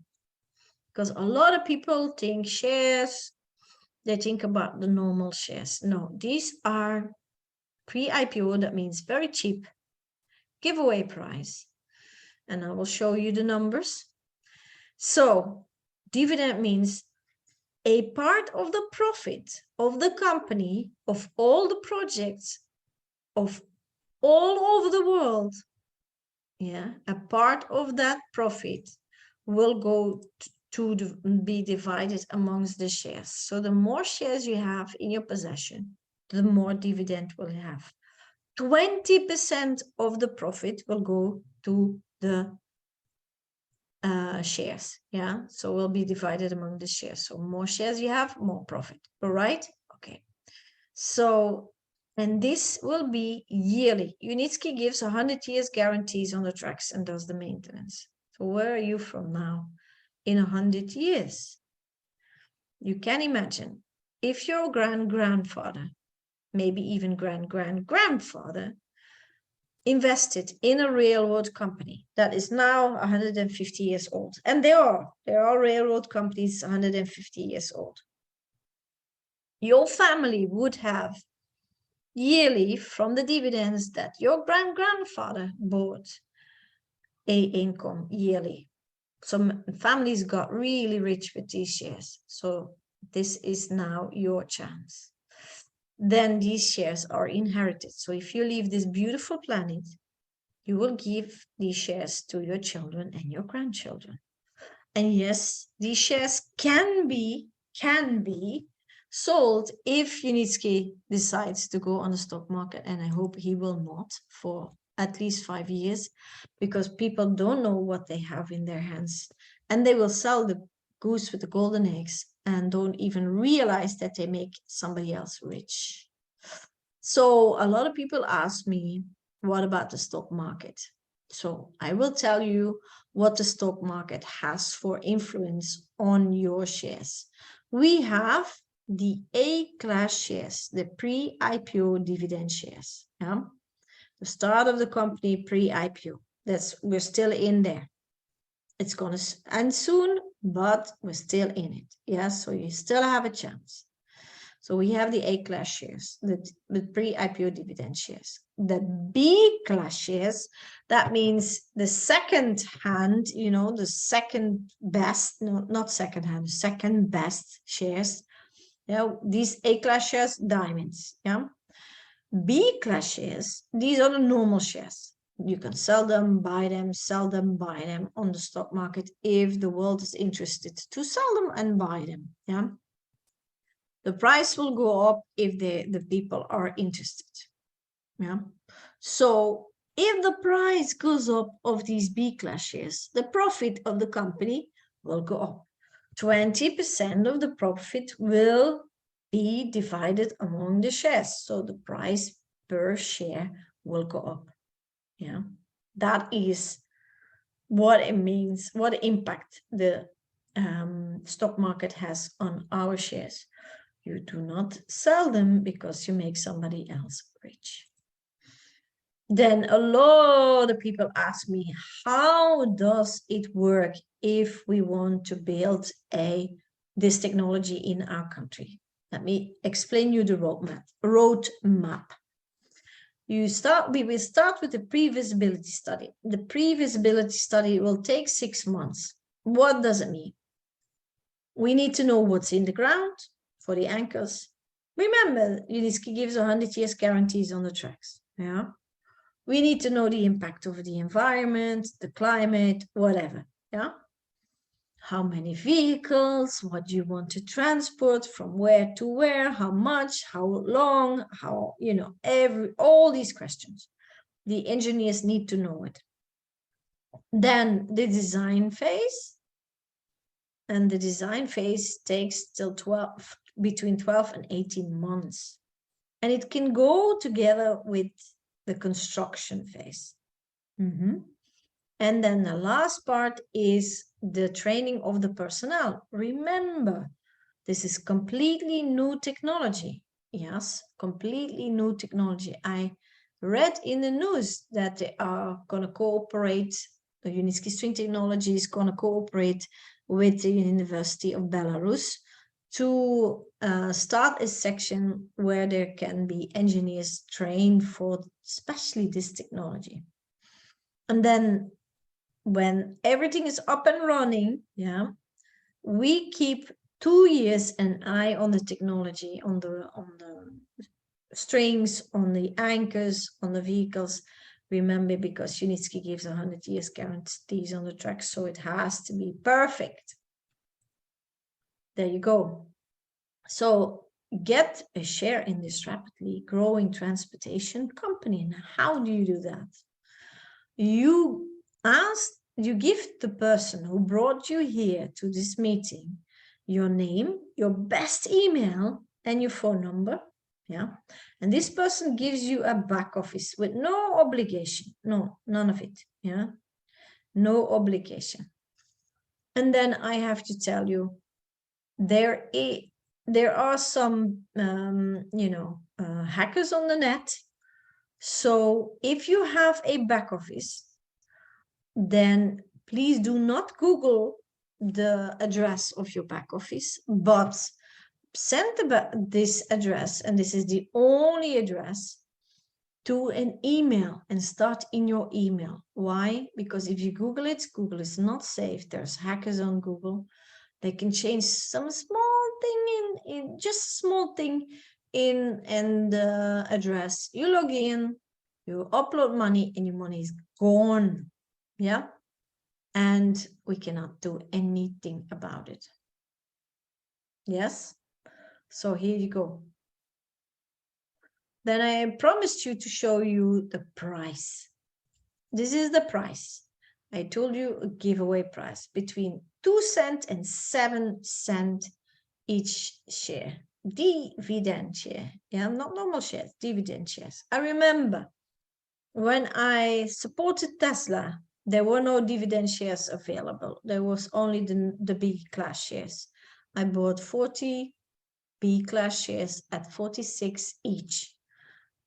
S1: Because a lot of people think shares, they think about the normal shares. No, these are pre-IPO. That means very cheap, giveaway price. And I will show you the numbers. So dividend means a part of the profit of the company, of all the projects, of all over the world. Yeah, a part of that profit will go to be divided amongst the shares. So the more shares you have in your possession, the more dividend will have. 20% of the profit will go to the shares. Yeah, so will be divided among the shares. So more shares you have, more profit. All right? Okay. So, and this will be yearly. Unitsky gives 100 years guarantees on the tracks and does the maintenance. So where are you from now? In 100 years. You can imagine if your grandfather, maybe even grandfather, invested in a railroad company that is now 150 years old. And there are railroad companies 150 years old. Your family would have yearly from the dividends that your grandfather bought a income yearly. Some families got really rich with these shares. So this is now your chance. Then these shares are inherited. So if you leave this beautiful planet, you will give these shares to your children and your grandchildren. And yes, these shares can be sold if Unitsky decides to go on the stock market, and I hope he will not for at least 5 years, because people don't know what they have in their hands, and they will sell the goose with the golden eggs and don't even realize that they make somebody else rich. So a lot of people ask me, what about the stock market? So I will tell you what the stock market has for influence on your shares. We have the A-class shares, the pre-IPO dividend shares. Yeah? The start of the company pre-IPO. We're still in there. It's going to end soon, but we're still in it. Yeah, so you still have a chance. So we have the A-class shares, the pre-IPO dividend shares. The B-class shares, that means the second hand, the second best, no, not second hand, second best shares. Yeah, these A-class shares, diamonds. Yeah. B-class shares, these are the normal shares. You can sell them, buy them, sell them, buy them on the stock market if the world is interested to sell them and buy them. Yeah. The price will go up if the people are interested. Yeah. So if the price goes up of these B-class shares, the profit of the company will go up. 20% of the profit will be divided among the shares. So the price per share will go up. Yeah. That is what it means, what impact the stock market has on our shares. You do not sell them because you make somebody else rich. Then a lot of people ask me, how does it work if we want to build this technology in our country? Let me explain you the roadmap. We will start with the pre-visibility study. The pre-visibility study will take 6 months. What does it mean? We need to know what's in the ground for the anchors. Remember, Unitsky gives 100 years guarantees on the tracks. Yeah. We need to know the impact of the environment, the climate, whatever. Yeah. How many vehicles, what do you want to transport, from where to where, how much, how long, how, all these questions. The engineers need to know it. Then the design phase. And the design phase takes till between 12 and 18 months. And it can go together with the construction phase. And then the last part is the training of the personnel. Remember, this is completely new technology. Yes, completely new technology. I read in the news that they are going to cooperate, the Unitsky String Technologies is going to cooperate with the University of Belarus to start a section where there can be engineers trained for especially this technology. And then when everything is up and running, yeah, we keep 2 years an eye on the technology, on the strings, on the anchors, on the vehicles. Remember, because Unitsky gives 100 years guarantees on the track, so it has to be perfect. There you go. So get a share in this rapidly growing transportation company. And how do you do that? You give the person who brought you here to this meeting your name, your best email, and your phone number. Yeah. And this person gives you a back office with no obligation. No, none of it. Yeah. No obligation. And then I have to tell you, there are some, hackers on the net. So if you have a back office, then please do not Google the address of your back office, but send this address, and this is the only address, to an email and start in your email. Why? Because if you Google it, Google is not safe. There's hackers on Google. They can change some small thing in just a small thing in the address. You log in, you upload money, and your money is gone. Yeah. And we cannot do anything about it. Yes. So here you go. Then I promised you to show you the price. This is the price. I told you a giveaway price between 2 cents and 7 cents each share. Dividend share. Yeah, not normal shares, dividend shares. I remember when I supported Tesla, there were no dividend shares available. There was only the B class shares. I bought 40 B-class shares at 46 each.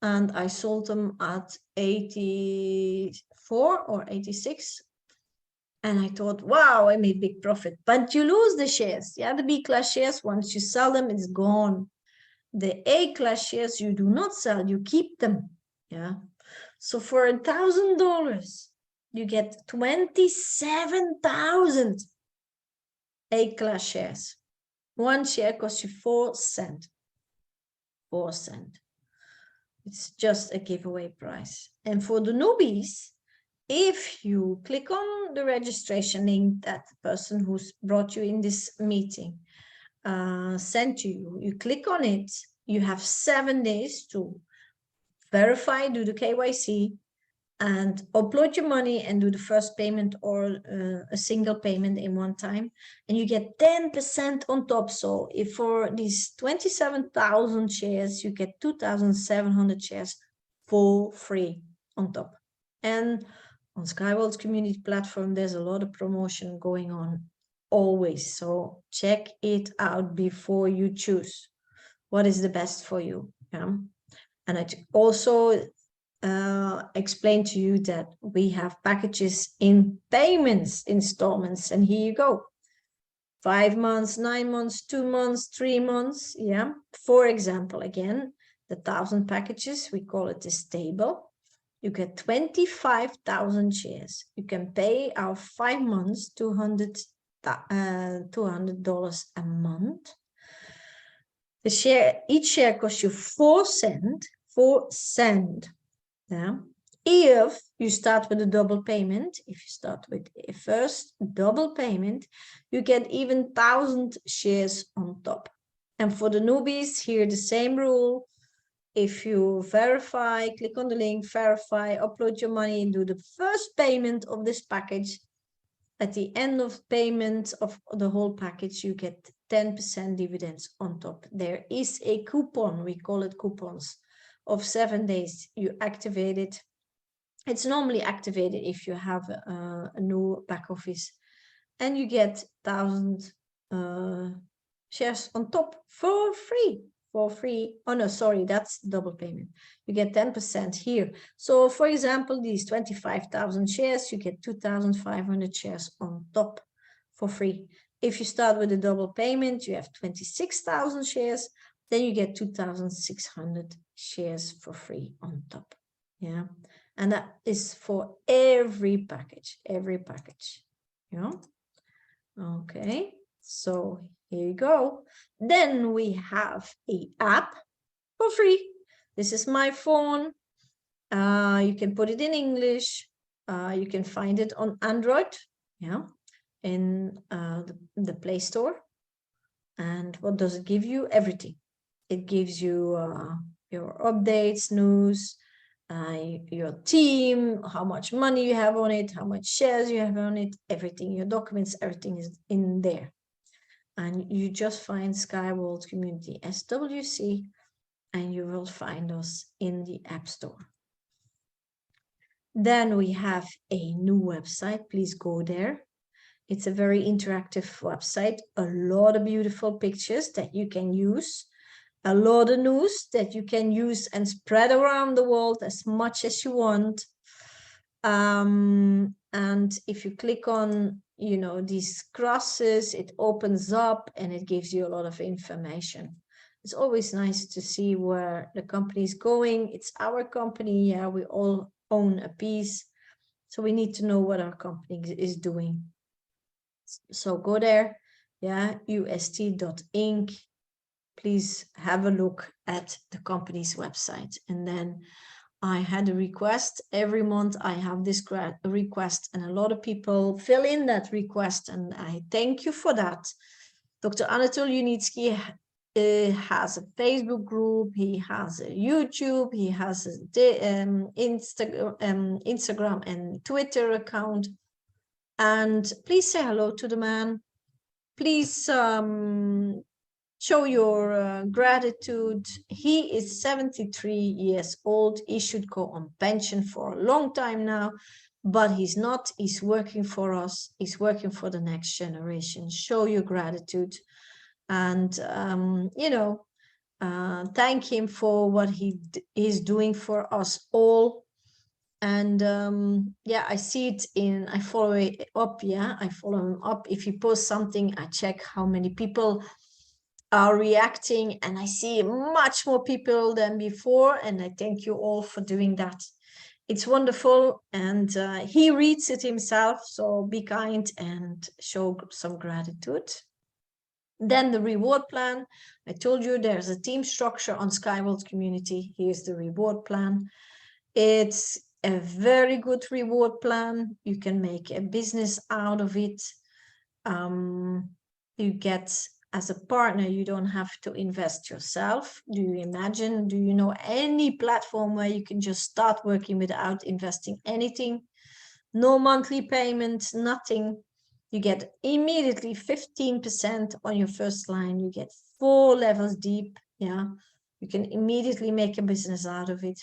S1: And I sold them at 84 or 86. And I thought, wow, I made big profit. But you lose the shares. Yeah, the B-class shares, once you sell them, it's gone. The A-class shares, you do not sell, you keep them. Yeah. So for $1,000, you get 27,000 A-class shares. One share costs you 4 cents. 4 cents. It's just a giveaway price. And for the newbies, if you click on the registration link that the person who's brought you in this meeting sent to you, you click on it, you have 7 days to verify, do the KYC, and upload your money and do the first payment or a single payment in one time, and you get 10% on top. So if for these 27,000 shares, you get 2,700 shares for free on top. And on SkyWorld's community platform, there's a lot of promotion going on always. So check it out before you choose what is the best for you. Yeah? And I also explain to you that we have packages in payments installments, and here you go. 5 months, 9 months, 2 months, 3 months. Yeah. For example, again, the 1,000 packages, we call it this table. You get 25,000 shares. You can pay our 5 months, $200 a month. The share, each share costs you 4 cents. 4 cents. Yeah. If you start with a double payment, if you start with a first double payment, you get even 1,000 shares on top. And for the newbies, here the same rule. If you verify, click on the link, verify, upload your money, and do the first payment of this package, at the end of payment of the whole package, you get 10% dividends on top. There is a coupon, we call it coupons, of 7 days. You activate it. It's normally activated if you have a new back office, and you get 1,000 shares on top for free. For free. Oh no, sorry, that's double payment. You get 10% here. So for example, these 25,000 shares, you get 2,500 shares on top for free. If you start with a double payment, you have 26,000 shares, then you get 2,600 shares for free on top. Yeah. And that is for every package, you know? Okay. So here you go. Then we have an app for free. This is my phone. You can put it in English. You can find it on Android, yeah, in the Play Store. And what does it give you? Everything. It gives you your updates, news, your team, how much money you have on it, how much shares you have on it, everything, your documents, everything is in there. And you just find SkyWorld Community SWC, and you will find us in the App Store. Then we have a new website. Please go there. It's a very interactive website, a lot of beautiful pictures that you can use, a lot of news that you can use and spread around the world as much as you want. And if you click on, you know, these crosses, it opens up and it gives you a lot of information. It's always nice to see where the company is going. It's our company. Yeah, we all own a piece. So we need to know what our company is doing. So go there. Yeah, ust.inc. Please have a look at the company's website. And then I had a request. Every month I have this request, and a lot of people fill in that request, and I thank you for that. Dr. Anatol Unitsky has a Facebook group, he has a YouTube, he has a Instagram and Twitter account. And please say hello to the man. Please show your gratitude. He is 73 years old. He should go on pension for a long time now, but he's not. He's working for us. He's working for the next generation. Show your gratitude. and thank him for what he is doing for us all. And I see it I follow it up. I follow him up. If he posts something, I check how many people are reacting, and I see much more people than before, and I thank you all for doing that. It's wonderful, and he reads it himself, so be kind and show some gratitude. Then the reward plan. I told you there's a team structure on Skyworld Community. Here's the reward plan. It's a very good reward plan. You can make a business out of it. You get, as a partner, you don't have to invest yourself. Do you know any platform where you can just start working without investing anything? No monthly payments, nothing. You get immediately 15% on your first line. You get 4 levels deep. You can immediately make a business out of it.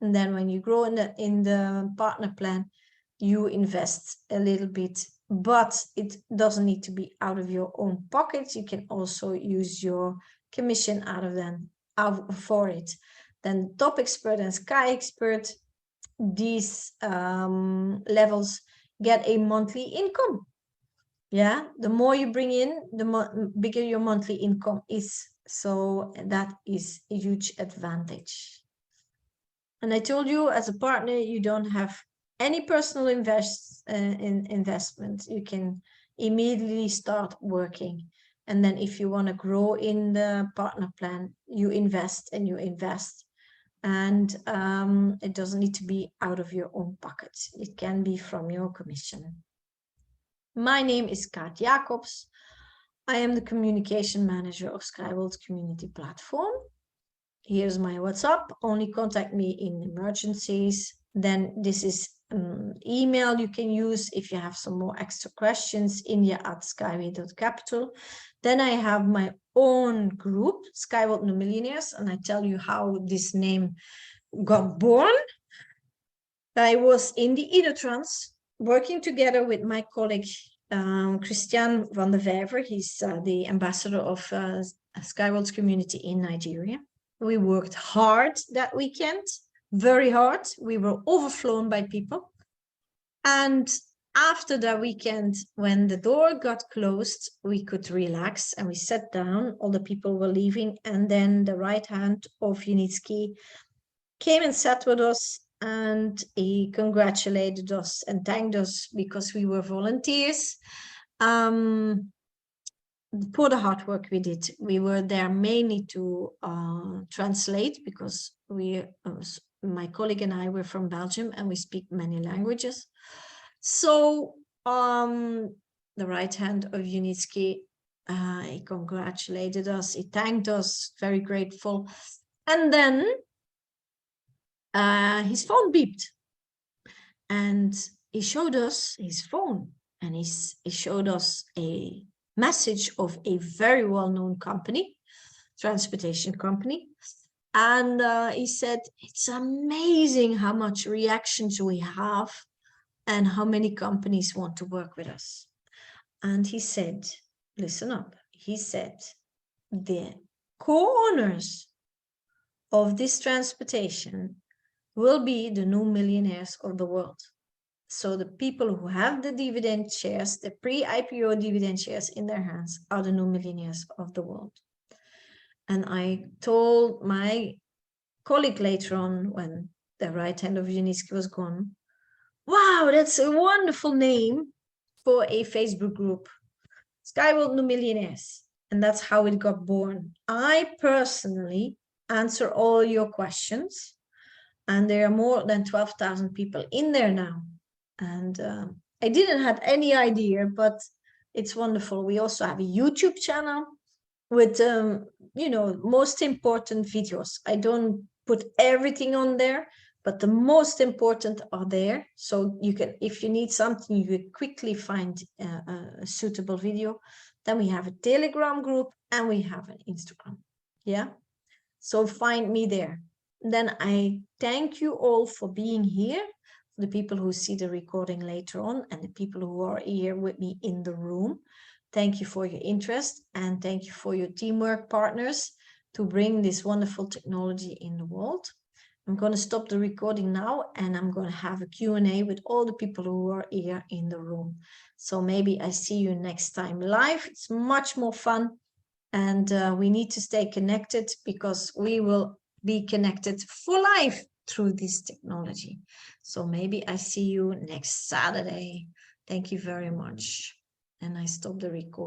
S1: And then when you grow in the partner plan, you invest a little bit, but it doesn't need to be out of your own pockets. You can also use your commission out for it. Then top expert and sky expert, these levels get a monthly income. The more you bring in, the bigger your monthly income is. So that is a huge advantage. And I told you, as a partner, you don't have any personal investment. You can immediately start working. And then if you want to grow in the partner plan, you invest and you invest. And it doesn't need to be out of your own pocket. It can be from your commission. My name is Kaat Jacobs. I am the communication manager of Skyworld Community Platform. Here's my WhatsApp. Only contact me in emergencies. Then this is email you can use if you have some more extra questions, india@skyway.capital. Then I have my own group, Skyworld New Millionaires, and I tell you how this name got born. I was in the Idertrans working together with my colleague Christian van der Vijver. He's the ambassador of Skyworld's community in Nigeria. We worked hard that weekend, very hard. We were overflown by people. And after that weekend, when the door got closed, we could relax and we sat down. All the people were leaving. And then the right hand of Unitsky came and sat with us, and he congratulated us and thanked us because we were volunteers for the hard work we did. We were there mainly to translate, because my colleague and I were from Belgium and we speak many languages. So the right hand of Unitsky, he congratulated us, he thanked us, very grateful. And then his phone beeped, and he showed us his phone, and he showed us a message of a very well-known company, transportation company. And he said, it's amazing how much reactions we have and how many companies want to work with us. And he said, listen up, he said, the co-owners of this transportation will be the new millionaires of the world. So the people who have the dividend shares, the pre-IPO dividend shares in their hands, are the new millionaires of the world. And I told my colleague later on, when the right hand of Unitsky was gone, wow, that's a wonderful name for a Facebook group, Skyworld New Millionaires. And that's how it got born. I personally answer all your questions, and there are more than 12,000 people in there now. And I didn't have any idea, but it's wonderful. We also have a YouTube channel with, most important videos. I don't put everything on there, but the most important are there. So you can, if you need something, you can quickly find a suitable video. Then we have a Telegram group and we have an Instagram. So find me there. Then I thank you all for being here, for the people who see the recording later on, and the people who are here with me in the room. Thank you for your interest, and thank you for your teamwork partners to bring this wonderful technology in the world. I'm going to stop the recording now, and I'm going to have a Q&A with all the people who are here in the room. So maybe I see you next time live. It's much more fun, and we need to stay connected because we will be connected for life through this technology. So maybe I see you next Saturday. Thank you very much. And I stop the recording.